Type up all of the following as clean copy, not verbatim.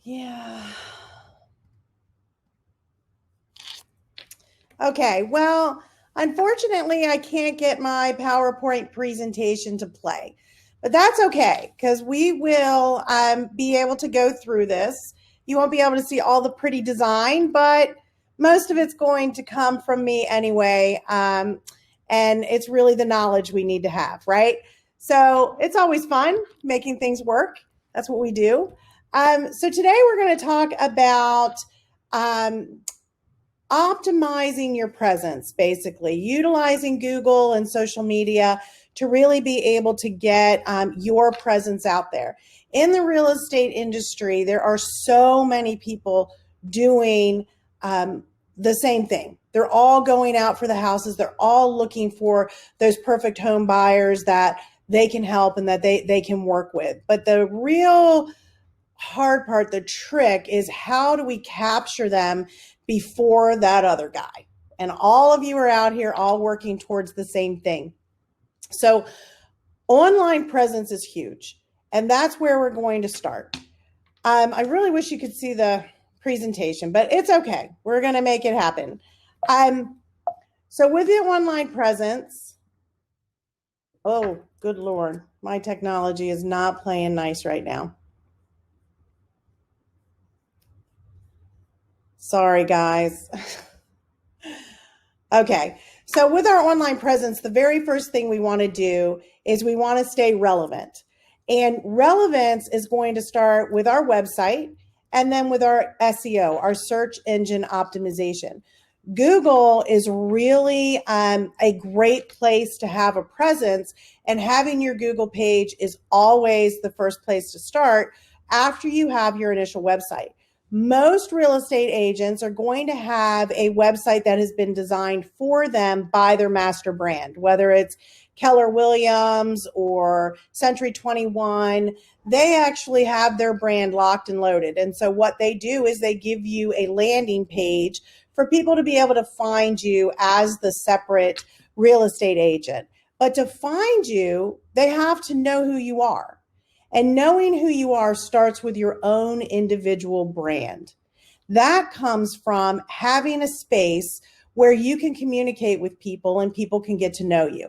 Yeah. Okay, well, unfortunately, I can't get my PowerPoint presentation to play, but that's okay because we will be able to go through this. You won't be able to see all the pretty design, but most of it's going to come from me anyway. And it's really the knowledge we need to have, right? So it's always fun making things work. That's what we do. So today we're going to talk about um, optimizing your presence, basically utilizing Google and social media to really be able to get your presence out there. In the real estate industry, there are so many people doing the same thing. They're all going out for the houses. They're all looking for those perfect home buyers that they can help and that they can work with. But the real hard part, the trick is how do we capture them before that other guy? And all of you are out here all working towards the same thing. So online presence is huge. And that's where we're going to start. I really wish you could see the presentation, but it's okay. We're going to make it happen. So with the online presence, oh, good Lord, my technology is not playing nice right now. Sorry, guys. Okay, so with our online presence, the very first thing we want to do is we want to stay relevant. And relevance is going to start with our website and then with our SEO, our search engine optimization. Google is really a great place to have a presence, and having your Google page is always the first place to start after you have your initial website. Most real estate agents are going to have a website that has been designed for them by their master brand, whether it's Keller Williams or Century 21. They actually have their brand locked and loaded. And so what they do is they give you a landing page for people to be able to find you as the separate real estate agent. But to find you, they have to know who you are. And knowing who you are starts with your own individual brand. That comes from having a space where you can communicate with people and people can get to know you.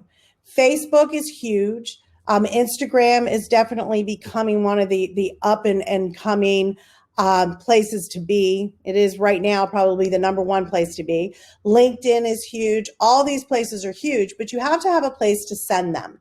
Facebook is huge. Instagram is definitely becoming one of the up and coming places to be. It is right now probably the number one place to be. LinkedIn is huge. All these places are huge, but you have to have a place to send them.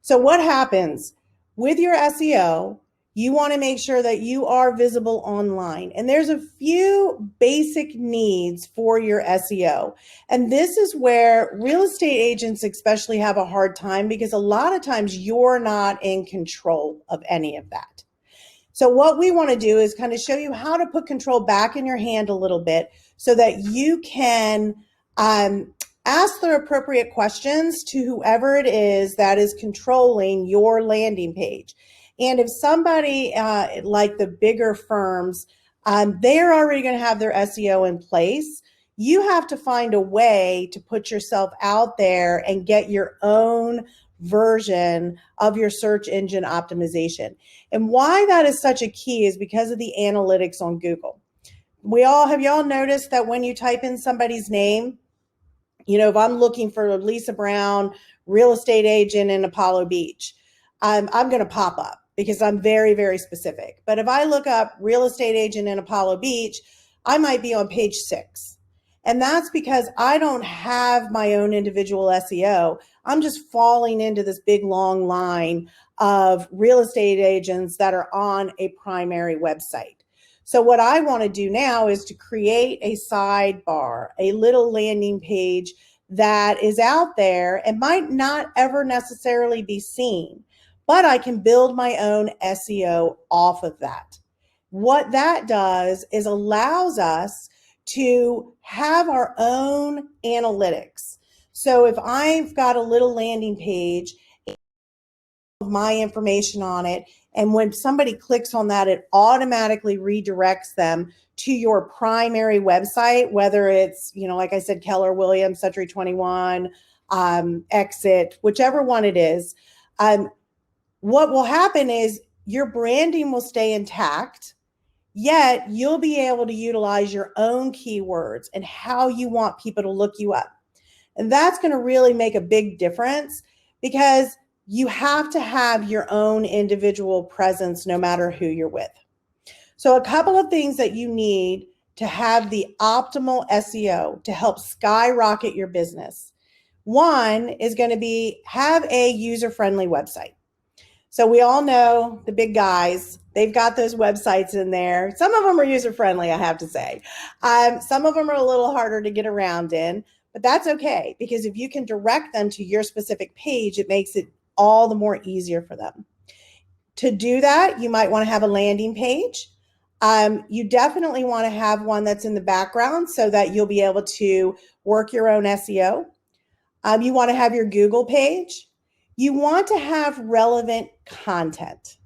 So what happens? With your SEO, you want to make sure that you are visible online. And there's a few basic needs for your SEO. And this is where real estate agents especially have a hard time because a lot of times you're not in control of any of that. So what we want to do is kind of show you how to put control back in your hand a little bit so that you can ask the appropriate questions to whoever it is that is controlling your landing page. And if somebody like the bigger firms, they're already going to have their SEO in place. You have to find a way to put yourself out there and get your own version of your search engine optimization. And why that is such a key is because of the analytics on Google. Have y'all noticed that when you type in somebody's name, you know, if I'm looking for Lisa Brown, real estate agent in Apollo Beach, I'm going to pop up because I'm very, very specific. But if I look up real estate agent in Apollo Beach, I might be on page 6. And that's because I don't have my own individual SEO. I'm just falling into this big long line of real estate agents that are on a primary website. So what I want to do now is to create a sidebar, a little landing page that is out there and might not ever necessarily be seen, but I can build my own SEO off of that. What that does is allows us to have our own analytics. So if I've got a little landing page, my information on it, and when somebody clicks on that, it automatically redirects them to your primary website, whether it's, you know, like I said, Keller Williams, Century 21, Exit, whichever one it is. What will happen is your branding will stay intact. Yet you'll be able to utilize your own keywords and how you want people to look you up. And that's going to really make a big difference, because you have to have your own individual presence no matter who you're with. So a couple of things that you need to have the optimal SEO to help skyrocket your business. One is going to be have a user-friendly website. So we all know the big guys, they've got those websites in there. Some of them are user-friendly, I have to say. Some of them are a little harder to get around in, but that's okay, because if you can direct them to your specific page, it makes it all the more easier for them. To do that, you might want to have a landing page. You definitely want to have one that's in the background so that you'll be able to work your own SEO. You want to have your Google page. You want to have relevant content.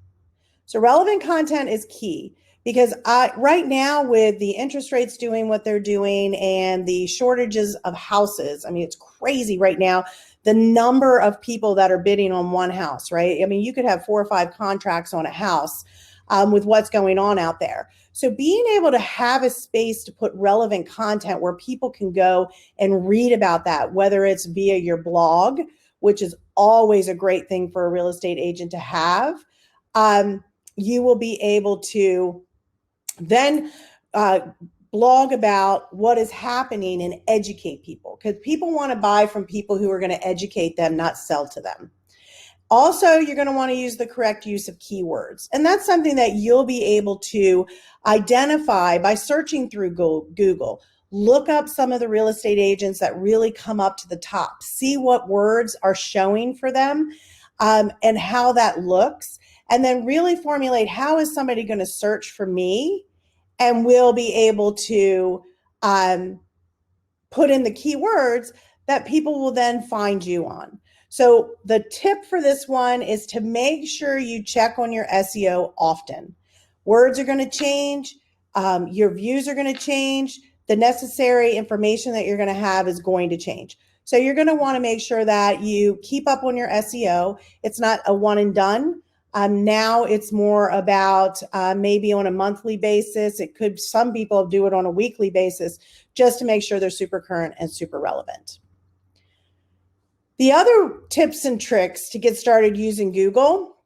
So relevant content is key, because right now, with the interest rates doing what they're doing and the shortages of houses, I mean, it's crazy right now, the number of people that are bidding on one house, right? I mean, you could have 4 or 5 contracts on a house with what's going on out there. So being able to have a space to put relevant content where people can go and read about that, whether it's via your blog, which is always a great thing for a real estate agent to have, you will be able to then blog about what is happening and educate people, because people want to buy from people who are going to educate them, not sell to them. Also, you're going to want to use the correct use of keywords. And that's something that you'll be able to identify by searching through Google. Look up some of the real estate agents that really come up to the top. See what words are showing for them and how that looks. And then really formulate, how is somebody going to search for me? And we'll be able to put in the keywords that people will then find you on. So the tip for this one is to make sure you check on your SEO often. Words are going to change. Your views are going to change. The necessary information that you're going to have is going to change. So you're going to want to make sure that you keep up on your SEO. It's not a one and done. Now it's more about maybe on a monthly basis. Some people do it on a weekly basis, just to make sure they're super current and super relevant. The other tips and tricks to get started using Google: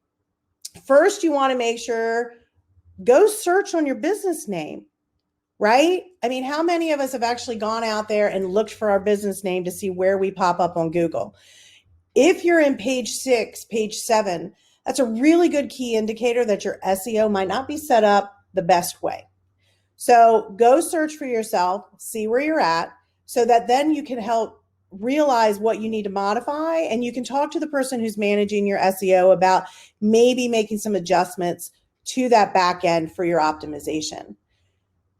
first, you want to make sure, go search on your business name, right? I mean, how many of us have actually gone out there and looked for our business name to see where we pop up on Google? If you're in page 6, page 7, that's a really good key indicator that your SEO might not be set up the best way. So go search for yourself, see where you're at, so that then you can help realize what you need to modify, and you can talk to the person who's managing your SEO about maybe making some adjustments to that back end for your optimization.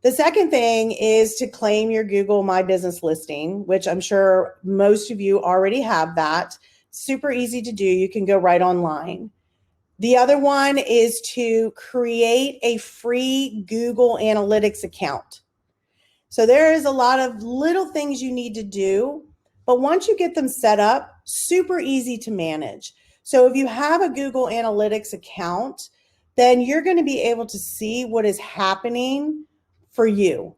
The second thing is to claim your Google My Business listing, which I'm sure most of you already have that. Super easy to do. You can go right online. The other one is to create a free Google Analytics account. So there is a lot of little things you need to do, but once you get them set up, super easy to manage. So if you have a Google Analytics account, then you're going to be able to see what is happening for you.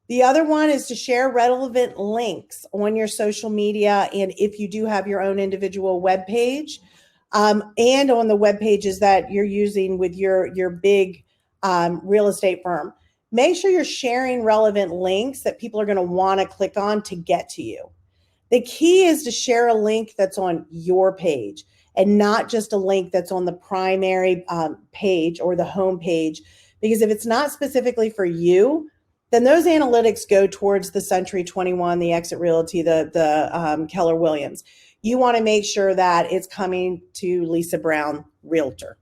The other one is to share relevant links on your social media, and if you do have your own individual web page, and on the web pages that you're using with your big real estate firm, make sure you're sharing relevant links that people are going to want to click on to get to you. The key is to share a link that's on your page and not just a link that's on the primary page or the home page, because if it's not specifically for you, then those analytics go towards the Century 21, the Exit Realty, the Keller Williams. You want to make sure that it's coming to Lisa Brown Realtor.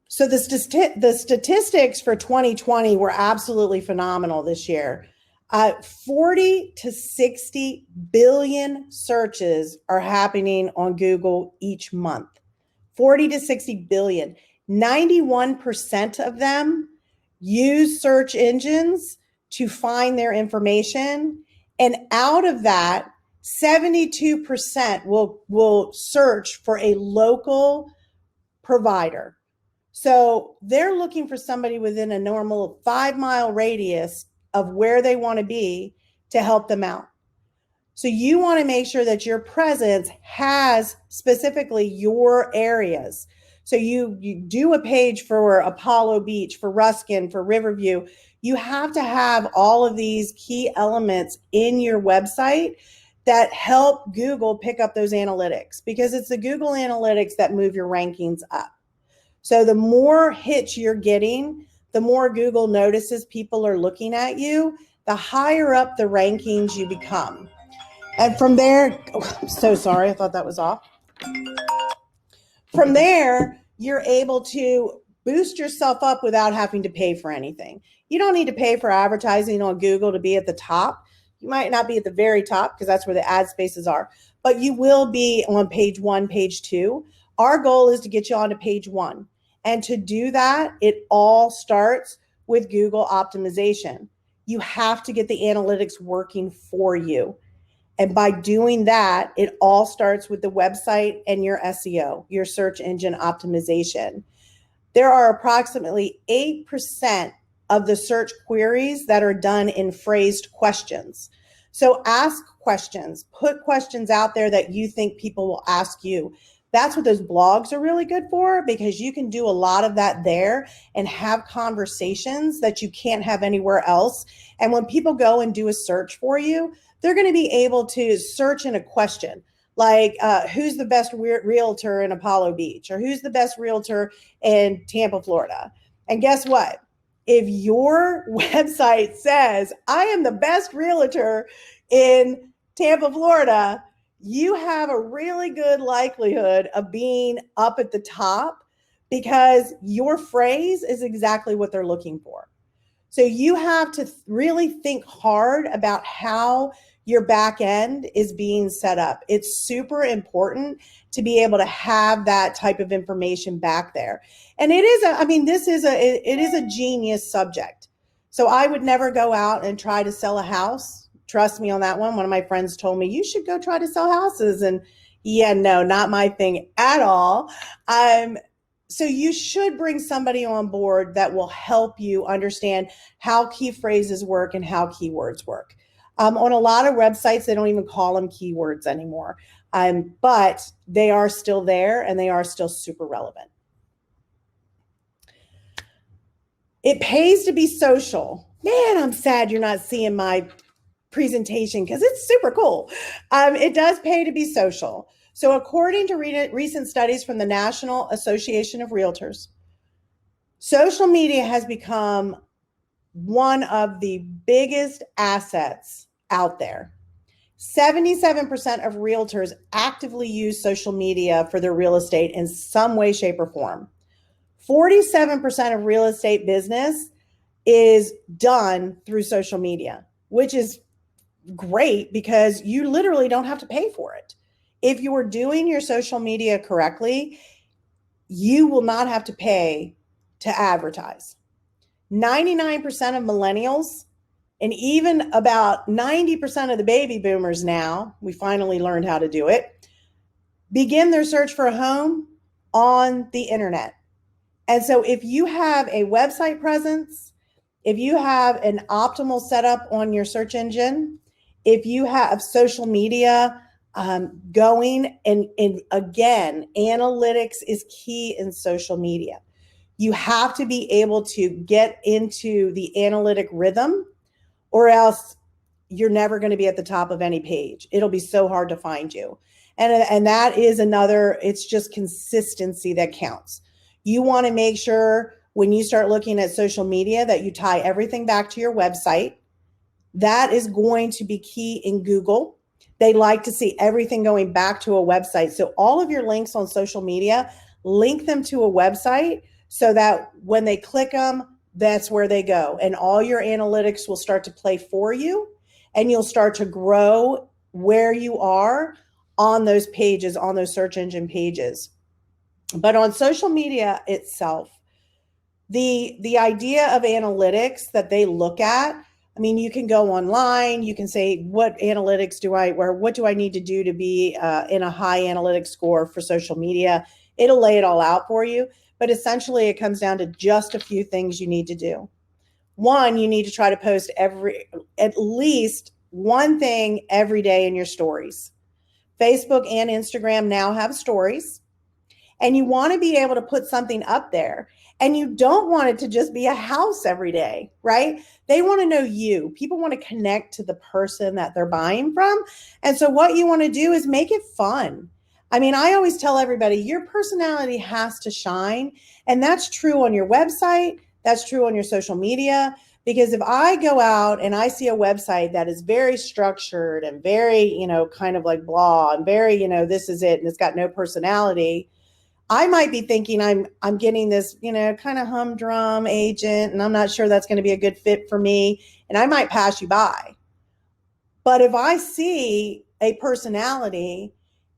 So the statistics for 2020 were absolutely phenomenal this year. 40 to 60 billion searches are happening on Google each month. 40 to 60 billion. 91% of them use search engines to find their information. And out of that, 72% will search for a local provider, So they're looking for somebody within a normal 5-mile radius of where they want to be to help them out. So you want to make sure that your presence has specifically your areas. So you do a page for Apollo Beach, for Ruskin, for Riverview. You have to have all of these key elements in your website that help Google pick up those analytics, because it's the Google Analytics that move your rankings up. So the more hits you're getting, the more Google notices people are looking at you, the higher up the rankings you become. And from there, I'm so sorry, I thought that was off. From there, you're able to boost yourself up without having to pay for anything. You don't need to pay for advertising on Google to be at the top. You might not be at the very top because that's where the ad spaces are, but you will be on page 1, page 2. Our goal is to get you onto page 1. And to do that, it all starts with Google optimization. You have to get the analytics working for you. And by doing that, it all starts with the website and your SEO, your search engine optimization. There are approximately 8% of the search queries that are done in phrased questions. So ask questions, put questions out there that you think people will ask you. That's what those blogs are really good for, because you can do a lot of that there and have conversations that you can't have anywhere else. And when people go and do a search for you, they're going to be able to search in a question like, who's the best realtor in Apollo Beach, or who's the best realtor in Tampa, Florida? And guess what? If your website says, I am the best realtor in Tampa, Florida, you have a really good likelihood of being up at the top, because your phrase is exactly what they're looking for. So you have to really think hard about how your back end is being set up. It's super important to be able to have that type of information back there. And it is it is a genius subject. So I would never go out and try to sell a house. Trust me on that one. One of my friends told me, you should go try to sell houses. And yeah, no, not my thing at all. So you should bring somebody on board that will help you understand how key phrases work and how keywords work. On a lot of websites, they don't even call them keywords anymore, but they are still there and they are still super relevant. It pays to be social. Man, I'm sad you're not seeing my presentation because it's super cool. It does pay to be social. So according to recent studies from the National Association of Realtors, social media has become one of the biggest assets out there. 77% of realtors actively use social media for their real estate in some way, shape, or form. 47% of real estate business is done through social media, which is great because you literally don't have to pay for it. If you are doing your social media correctly, you will not have to pay to advertise. 99% of millennials and even about 90% of the baby boomers now, we finally learned how to do it, begin their search for a home on the internet. And so if you have a website presence, if you have an optimal setup on your search engine, if you have social media going, and again, analytics is key in social media. You have to be able to get into the analytic rhythm, or else you're never going to be at the top of any page. It'll be so hard to find you. And that is another, it's just consistency that counts. You want to make sure when you start looking at social media that you tie everything back to your website. That is going to be key in Google. They like to see everything going back to a website. So all of your links on social media, link them to a website so that when they click them, that's where they go. And all your analytics will start to play for you, and you'll start to grow where you are on those pages, on those search engine pages. But on social media itself, the idea of analytics that they look at, I mean, you can go online, you can say, what analytics what do I need to do to be in a high analytics score for social media? It'll lay it all out for you. but essentially it comes down to just a few things you need to do. One, you need to try to post at least one thing every day in your stories. Facebook and Instagram now have stories, and you want to be able to put something up there. And you don't want it to just be a house every day, right? They want to know you. People want to connect to the person that they're buying from. And so what you want to do is make it fun. I mean, I always tell everybody your personality has to shine. And that's true on your website. That's true on your social media. Because if I go out and I see a website that is very structured and very, kind of like blah and very, this is it, and it's got no personality, I might be thinking I'm getting this, kind of humdrum agent, and I'm not sure that's going to be a good fit for me, and I might pass you by. But if I see a personality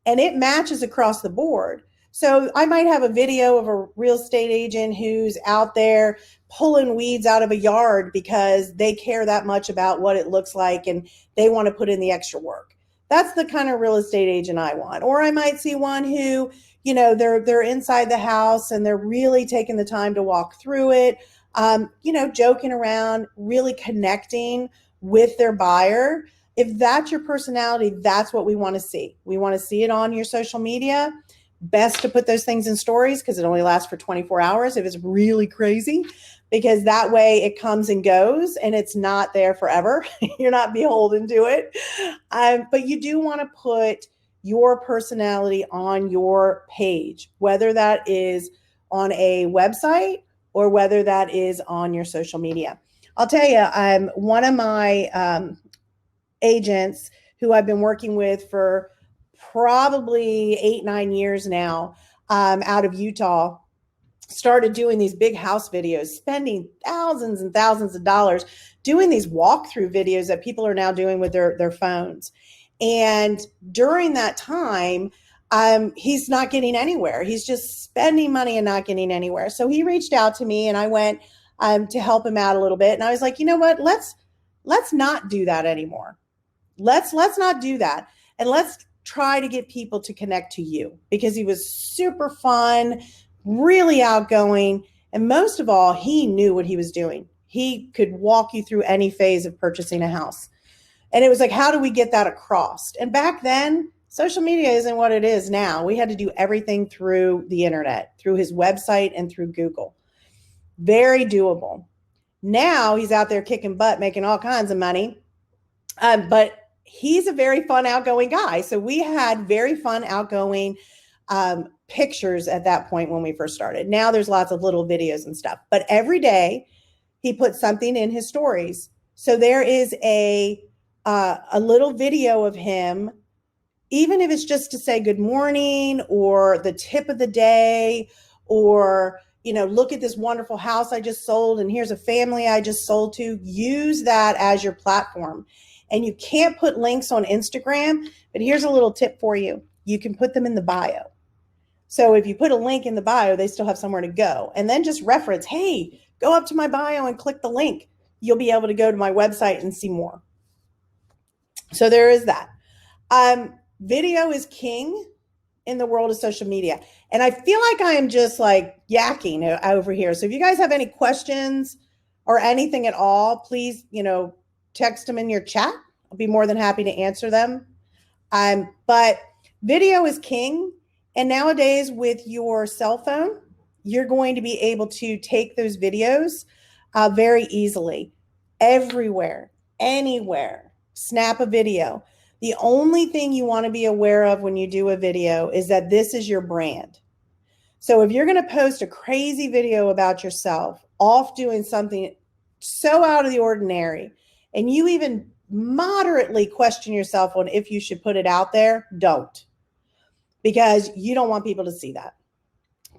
and it matches across the board, so I might have a video of a real estate agent who's out there pulling weeds out of a yard because they care that much about what it looks like and they want to put in the extra work. That's the kind of real estate agent I want. Or I might see one who, they're inside the house and they're really taking the time to walk through it, joking around, really connecting with their buyer. If that's your personality, that's what we want to see. We want to see it on your social media. Best to put those things in stories because it only lasts for 24 hours if it's really crazy, because that way it comes and goes and it's not there forever. You're not beholden to it. But you do want to put your personality on your page, whether that is on a website or whether that is on your social media. I'll tell you, one of my agents who I've been working with for probably 8-9 years now, out of Utah, started doing these big house videos, spending thousands and thousands of dollars doing these walkthrough videos that people are now doing with their phones. And during that time, he's not getting anywhere. He's just spending money and not getting anywhere. So he reached out to me and I went to help him out a little bit. And I was like, you know what, let's not do that anymore. Let's not do that. And let's try to get people to connect to you, because he was super fun, really outgoing. And most of all, he knew what he was doing. He could walk you through any phase of purchasing a house. And it was like, how do we get that across? And back then, social media isn't what it is now. We had to do everything through the internet, through his website and through Google. Very doable. Now he's out there kicking butt, making all kinds of money. But he's a very fun, outgoing guy. So we had very fun, outgoing pictures at that point when we first started. Now there's lots of little videos and stuff. But every day he put something in his stories. So there is a little video of him, even if it's just to say good morning or the tip of the day, or, look at this wonderful house I just sold and here's a family I just sold to. Use that as your platform. And you can't put links on Instagram, but here's a little tip for you. You can put them in the bio. So if you put a link in the bio, they still have somewhere to go. And then just reference, hey, go up to my bio and click the link. You'll be able to go to my website and see more. So there is that. Video is king in the world of social media. And I feel like I am just like yakking over here. So if you guys have any questions or anything at all, please, text them in your chat. I'll be more than happy to answer them. But video is king. And nowadays with your cell phone, you're going to be able to take those videos very easily, everywhere, anywhere. Snap a video. The only thing you want to be aware of when you do a video is that this is your brand. So if you're going to post a crazy video about yourself, off doing something so out of the ordinary, and you even moderately question yourself on if you should put it out there, don't. Because you don't want people to see that.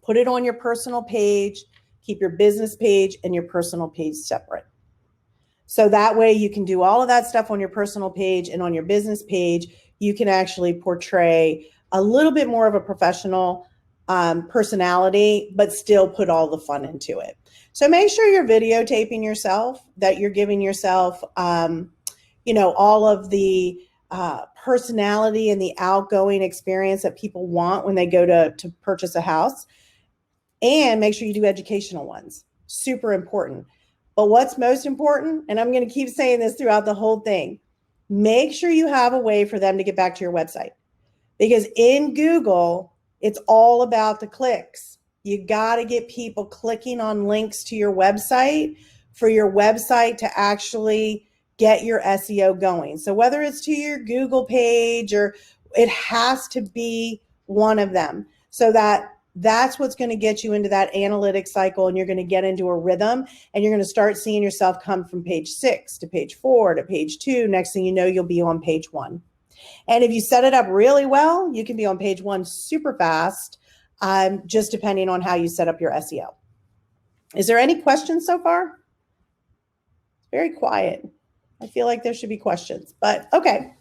Put it on your personal page. Keep your business page and your personal page separate. So that way you can do all of that stuff on your personal page, and on your business page, you can actually portray a little bit more of a professional personality, but still put all the fun into it. So make sure you're videotaping yourself, that you're giving yourself, all of the personality and the outgoing experience that people want when they go to purchase a house. and make sure you do educational ones. Super important. But what's most important, and I'm going to keep saying this throughout the whole thing, make sure you have a way for them to get back to your website. Because in Google, it's all about the clicks. You got to get people clicking on links to your website for your website to actually get your SEO going. So whether it's to your Google page, or it has to be one of them, so that's what's going to get you into that analytics cycle, and you're going to get into a rhythm, and you're going to start seeing yourself come from page 6 to page 4 to page 2. Next thing you know, you'll be on page 1. And if you set it up really well, you can be on page 1 super fast, just depending on how you set up your SEO. Is there any questions so far? Very quiet. I feel like there should be questions, but okay.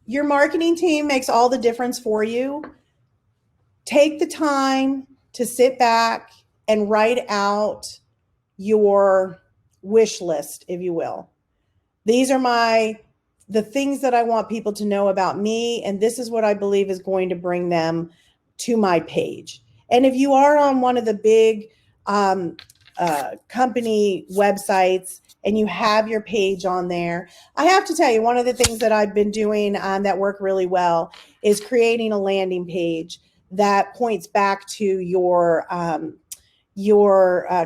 Your marketing team makes all the difference for you. Take the time to sit back and write out your wish list, if you will. These are the things that I want people to know about me, and this is what I believe is going to bring them to my page. And if you are on one of the big company websites and you have your page on there, I have to tell you, one of the things that I've been doing that work really well is creating a landing page that points back to your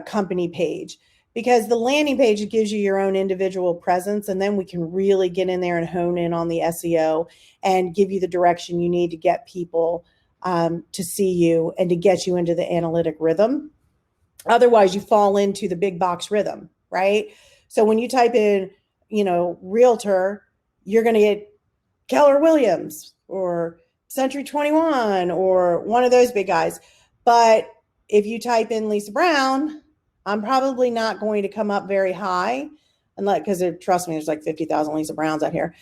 company page. Because the landing page gives you your own individual presence, and then we can really get in there and hone in on the SEO and give you the direction you need to get people to see you and to get you into the analytic rhythm. Otherwise, you fall into the big box rhythm, right? So when you type in, realtor, you're going to get Keller Williams or Century 21 or one of those big guys. But if you type in Lisa Brown, I'm probably not going to come up very high, because trust me, there's like 50,000 Lisa Browns out here.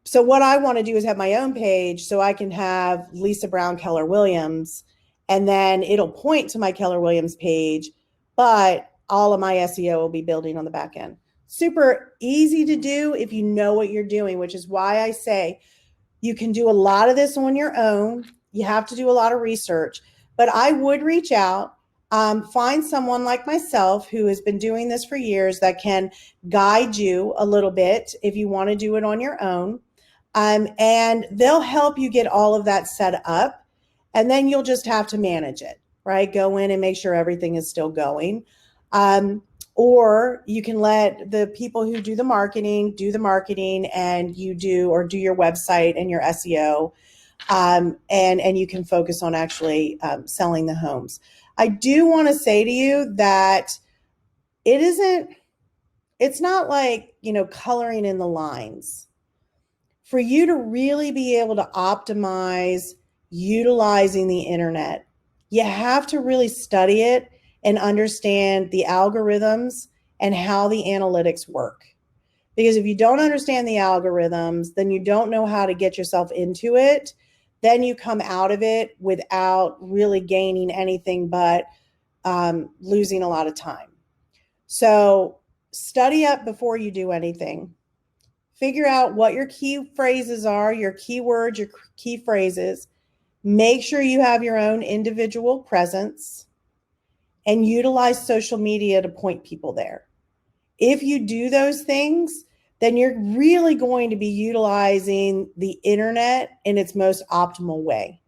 So what I want to do is have my own page so I can have Lisa Brown Keller Williams, and then it'll point to my Keller Williams page, but all of my SEO will be building on the back end. Super easy to do if you know what you're doing, which is why I say you can do a lot of this on your own. You have to do a lot of research, but I would reach out. Find someone like myself who has been doing this for years that can guide you a little bit if you want to do it on your own. And they'll help you get all of that set up. And then you'll just have to manage it, right? Go in and make sure everything is still going. Or you can let the people who do the marketing, and you do your website and your SEO. And you can focus on actually selling the homes. I do want to say to you that it's not like, coloring in the lines. For you to really be able to optimize utilizing the internet, you have to really study it and understand the algorithms and how the analytics work. Because if you don't understand the algorithms, then you don't know how to get yourself into it. Then you come out of it without really gaining anything but losing a lot of time. So study up before you do anything. Figure out what your key phrases are, your keywords, your key phrases. Make sure you have your own individual presence and utilize social media to point people there. If you do those things, then you're really going to be utilizing the internet in its most optimal way.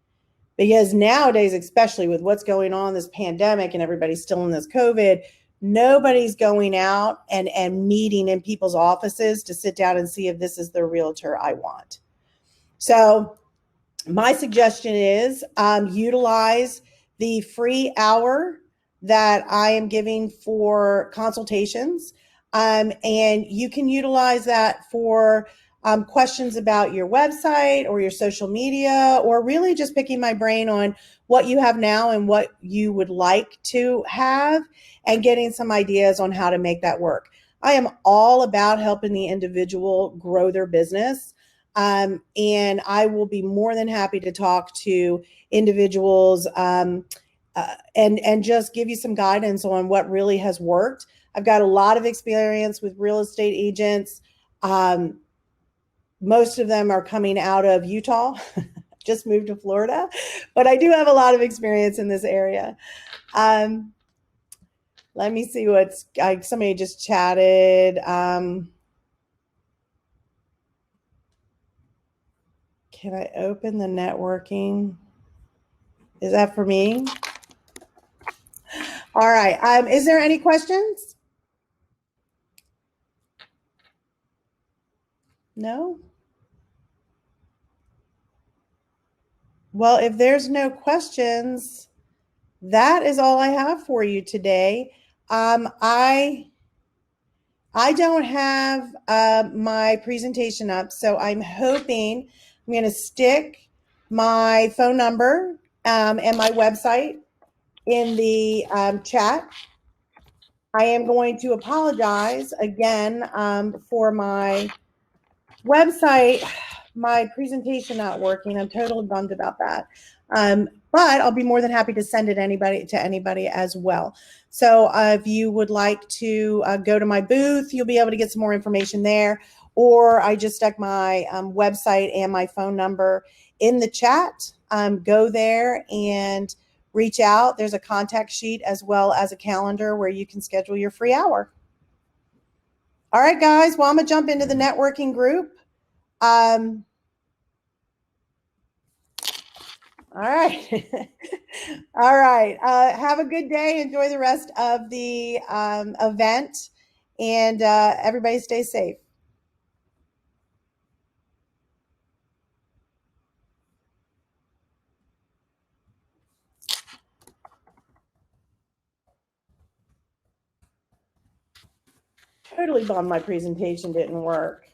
Because nowadays, especially with what's going on, this pandemic, and everybody's still in this COVID, nobody's going out and meeting in people's offices to sit down and see if this is the realtor I want. So my suggestion is utilize the free hour that I am giving for consultations. And you can utilize that for questions about your website or your social media, or really just picking my brain on what you have now and what you would like to have, and getting some ideas on how to make that work. I am all about helping the individual grow their business. And I will be more than happy to talk to individuals and just give you some guidance on what really has worked. I've got a lot of experience with real estate agents. Most of them are coming out of Utah. just moved to Florida, but I do have a lot of experience in this area. Let me see what's somebody just chatted. Can I open the networking? Is that for me? All right. Is there any questions? No? Well, if there's no questions, that is all I have for you today. I don't have my presentation up, so I'm hoping I'm going to stick my phone number and my website in the chat. I am going to apologize again for my website, my presentation not working. I'm totally bummed about that. But I'll be more than happy to send it to anybody as well. So if you would like to go to my booth, you'll be able to get some more information there. Or I just stuck my website and my phone number in the chat. Go there and reach out. There's a contact sheet as well as a calendar where you can schedule your free hour. All right, guys. Well, I'm going to jump into the networking group. All right. All right. Have a good day. Enjoy the rest of the event, and everybody stay safe. Totally bummed my presentation didn't work.